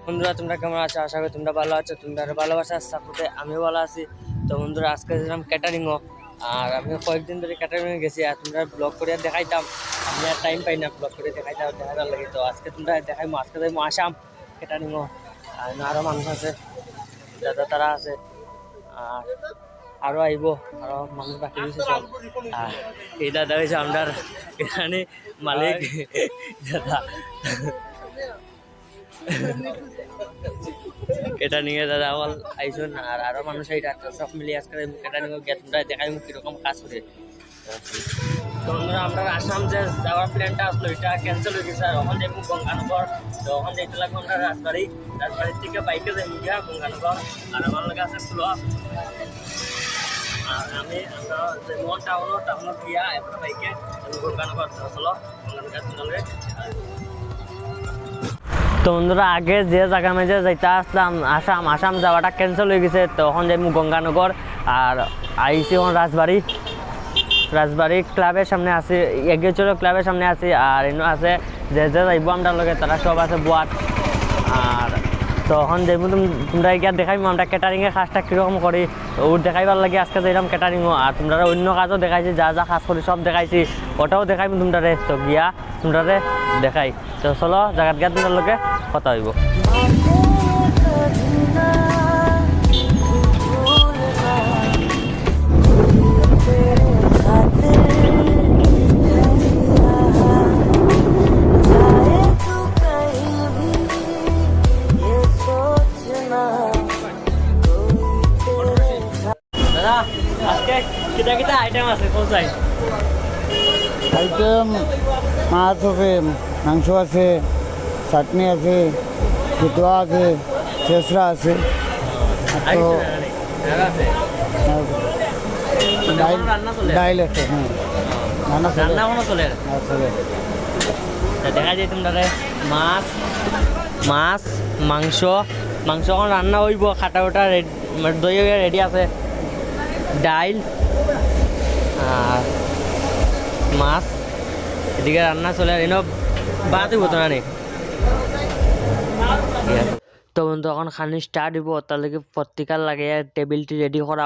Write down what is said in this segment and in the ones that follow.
বন্ধুরা তোমরা কেমন আছো? আশা করি তোমরা ভালো আছো। তোমরা ভালোবাসার সাপোর্টে আমিও ভালো আছি। তো বন্ধুরা আজকে যেলাম ক্যাটারিংও, আর আমি কয়েকদিন ধরে ক্যাটারিংয়ে গেছি, আর তোমরা ব্লগ করে দেখাইতাম, আমি আর টাইম পাই না ব্লগ করে দেখাইবার লাগে। তো আজকে তোমরা দেখাইমো, আজকে যাইমো আসাম ক্যাটারিংও, আর আরও মানুষ আছে, দাদা তারা আছে, আর আরও আইব, আরও মানুষ বাকি দিয়েছে সব। আর এই দাদা হয়েছে আমার এখানে মালিক দাদা। এটা নিয়ে দাদা আমার আইসুন, আর আরো মানুষ এইটা সব মিলিয়ে আজকে এটা নিয়ে গিয়ে তোমরা দেখাই কিরকম কাজ করে। তো বন্ধুরা আমরা আসাম যে যাওয়ার প্ল্যানটা আসলো এটা ক্যান্সেল হয়ে গেছে, আর ওখানে যাবো গঙ্গানগর। তো ওখানে যেতে লাগবো আমরা রাজবাড়ির থেকে বাইকে যাই গিয়া গঙ্গানগর, আর আমার লাগে আছে ছিল। আর আমরা টাউনত গিয়া এবার বাইকে গঙ্গানগর চলো, গঙ্গানগর চলে। তো বন্ধুরা আগে যে জায়গা মেঝে যাইতে আসলাম আসাম যাওয়াটা ক্যান্সেল হয়ে গেছে। তখন যাইমু গঙ্গানগর, আর আইসি এখন রাজবাড়ি ক্লাবের সামনে আছি, এগিয়ে চলো ক্লাবের সামনে আছি। আর এনে আছে যে যাইব আমরা লগে তারা সব আছে বুয়াত। আর তখন যাইব তোমরা গিয়া দেখাইমো আমরা ক্যাটারিংয়ের কাজটা কীরকম করি, ওর দেখাইবার লাগে আজকে যাইলাম ক্যাটারিংও। আর তোমরা অন্য কাজও দেখাইছি, যা যা কাজ করি সব দেখাইছি, ওটাও দেখাইমো তোমরা। তো গিয়া তোমরা দেখাই। তো চলো জায়গাত গিয়া তোমরা লগে কথা হইব। দাদা আজকে কিটা কিটা আইটেম আছে কোন সাইড? আইটেম মাছ আছে, মাংস আছে, চাটনি আছে, পিঠা আছে, চেঁচড়া আছে, ডাইল আছে। হ্যাঁ রান্না চলে চলে। দেখা যায় তোমরা মাছ মাংস এখন রান্না হইব, খাটা ওটা দই রেডি আছে, ডাইল আর মাছ এদিকে রান্না চলে। আর এনে বাদ হইব তো না নে। তো বন্ধু এখন খানি স্টার্ট হইব, তার লাগে পত্রিকার লাগে টেবিলটি রেডি করা।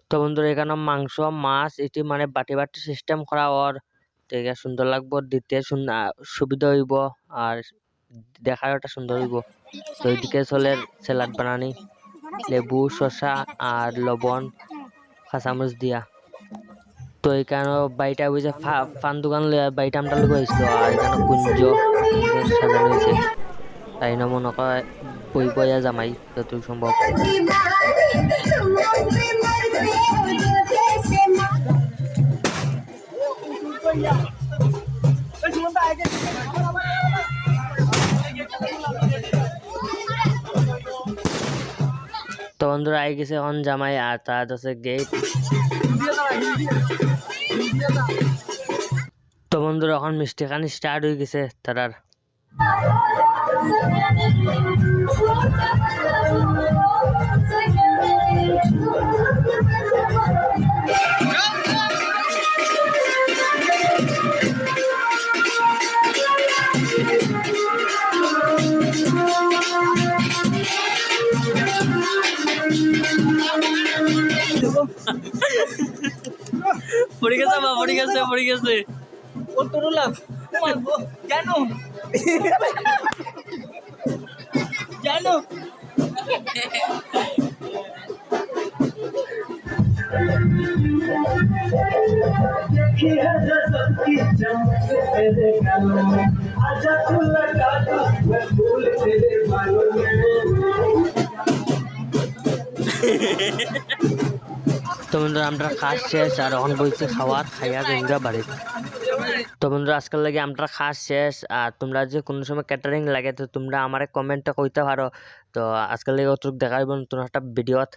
তো বন্ধুরা এখানে মাংস মাছ এটি মানে বাটি সিস্টেম করা ওর, দেখে সুন্দর লাগবো, দিতে সুবিধা হইব, আর দেখার ওটা সুন্দর হইব। তো এইদিকে চলে স্যালাড বানানি, লেবু শসা আর লবণ কাঁচামরিচ দিয়া। তো এখানে বাড়িটা বুঝে ফান দোকান বাড়িটা আমরা লোক হয়েছিল, আর এখানে কুঞ্জ সাজানো হয়েছে, তাই না মনে করে বই বইয়া জামাই যতটুকু সম্ভব। তো বন্ধুরা আই গেছে এখন জামাই, আর তার আছে গেট। তো বন্ধুরা এখন মিষ্টি খানি স্টার্ট হয়ে গেছে তারার। পড়ে গেছে ও তোরলাম জানো জানো। তো বন্ধুরা আমরা খাস শেষ, আর এখন বলছে খাইয়া গঙ্গা বাড়ি। তো বন্ধুরা আজকাল লাগে আমরা খাস শেষ, আর তোমরা যে কোনো সময় ক্যাটারিং লাগে তো তোমরা আমার কমেন্টটা কইতে পারো। তো আজকাল লাগে অতটুকু দেখাইব নতুন একটা ভিডিওত।